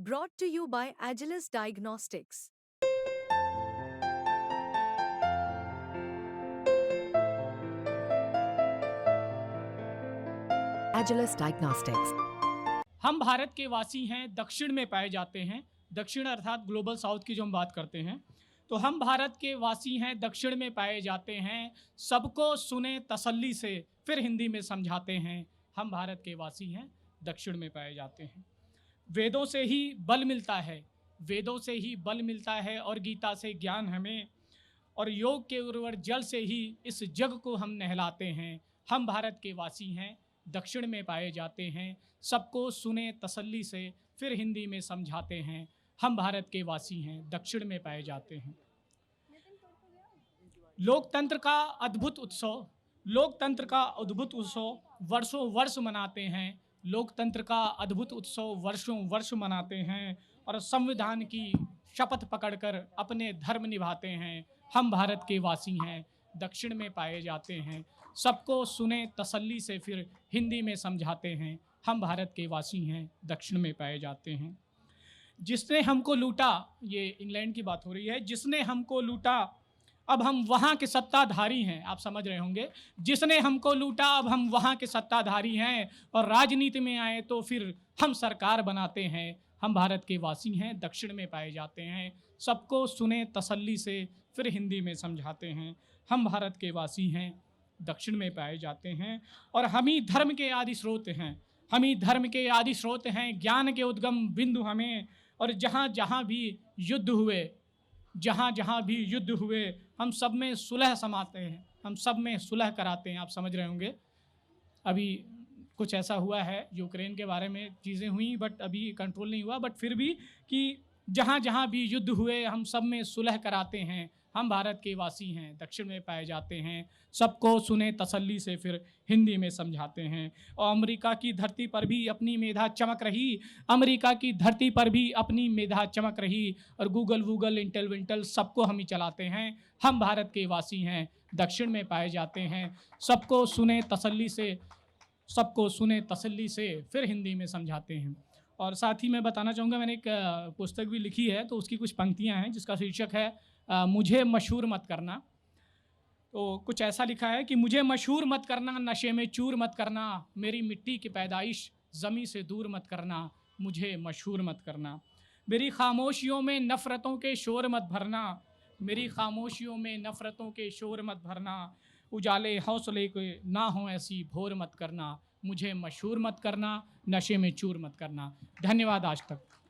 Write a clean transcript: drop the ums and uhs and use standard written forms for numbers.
Brought to you by Agilus Diagnostics. Agilus Diagnostics. हम भारत के वासी हैं, दक्षिण में पाए जाते हैं। दक्षिण अर्थात ग्लोबल साउथ की जो हम बात करते हैं, तो हम भारत के वासी हैं, दक्षिण में पाए जाते हैं। सबको सुने तसल्ली से, फिर हिंदी में समझाते हैं। हम भारत के वासी हैं, दक्षिण में पाए जाते हैं। वेदों से ही बल मिलता है, वेदों से ही बल मिलता है और गीता से ज्ञान हमें, और योग के उर्वर जल से ही इस जग को हम नहलाते हैं। हम भारत के वासी हैं, दक्षिण में पाए जाते हैं। सबको सुने तसल्ली से, फिर हिंदी में समझाते हैं। हम भारत के वासी हैं, दक्षिण में पाए जाते हैं। लोकतंत्र का अद्भुत उत्सव, लोकतंत्र का अद्भुत उत्सव वर्षों वर्ष मनाते हैं। लोकतंत्र का अद्भुत उत्सव वर्षों वर्ष मनाते हैं और संविधान की शपथ पकड़कर अपने धर्म निभाते हैं। हम भारत के वासी हैं, दक्षिण में पाए जाते हैं। सबको सुने तसल्ली से, फिर हिंदी में समझाते हैं। हम भारत के वासी हैं, दक्षिण में पाए जाते हैं। जिसने हमको लूटा, ये इंग्लैंड की बात हो रही है, जिसने हमको लूटा अब हम वहाँ के सत्ताधारी हैं। आप समझ रहे होंगे, जिसने हमको लूटा अब हम वहाँ के सत्ताधारी हैं, और राजनीति में आए तो फिर हम सरकार बनाते हैं। हम भारत के वासी हैं, दक्षिण में पाए जाते हैं। सबको सुने तसल्ली से, फिर हिंदी में समझाते हैं। हम भारत के वासी हैं, दक्षिण में पाए जाते हैं। और हम ही धर्म के आदि स्रोत हैं, हम ही धर्म के आदि स्रोत हैं। ज्ञान के उद्गम बिंदु हमें, और जहाँ जहाँ भी युद्ध हुए, जहाँ जहाँ भी युद्ध हुए, हम सब में सुलह समाते हैं, हम सब में सुलह कराते हैं। आप समझ रहे होंगे, अभी कुछ ऐसा हुआ है, यूक्रेन के बारे में चीज़ें हुई, बट अभी कंट्रोल नहीं हुआ, बट फिर भी कि जहाँ जहाँ भी युद्ध हुए हम सब में सुलह कराते हैं। हम भारत के वासी हैं, दक्षिण में पाए जाते हैं। सबको सुने तसल्ली से, फिर हिंदी में समझाते हैं। और अमेरिका की धरती पर भी अपनी मेधा चमक रही, अमेरिका की धरती पर भी अपनी मेधा चमक रही, और गूगल वूगल इंटेल विंटेल सबको हम ही चलाते हैं। हम भारत के वासी हैं, दक्षिण में पाए जाते हैं। सबको सुने तसल्ली से, सबको सुने तसल्ली से, फिर हिंदी में समझाते हैं। और साथ ही मैं बताना चाहूँगा, मैंने एक पुस्तक भी लिखी है, तो उसकी कुछ पंक्तियाँ हैं जिसका शीर्षक है मुझे मशहूर मत करना। तो कुछ ऐसा लिखा है कि मुझे मशहूर मत करना, नशे में चूर मत करना, मेरी मिट्टी की पैदाइश ज़मीं से दूर मत करना, मुझे मशहूर मत करना। मेरी खामोशियों में नफ़रतों के शोर मत भरना, मेरी खामोशियों में नफ़रतों के शोर मत भरना। उजाले हौसले के ना हो ऐसी भोर मत करना, मुझे मशहूर मत करना, नशे में चूर मत करना। धन्यवाद। आज तक।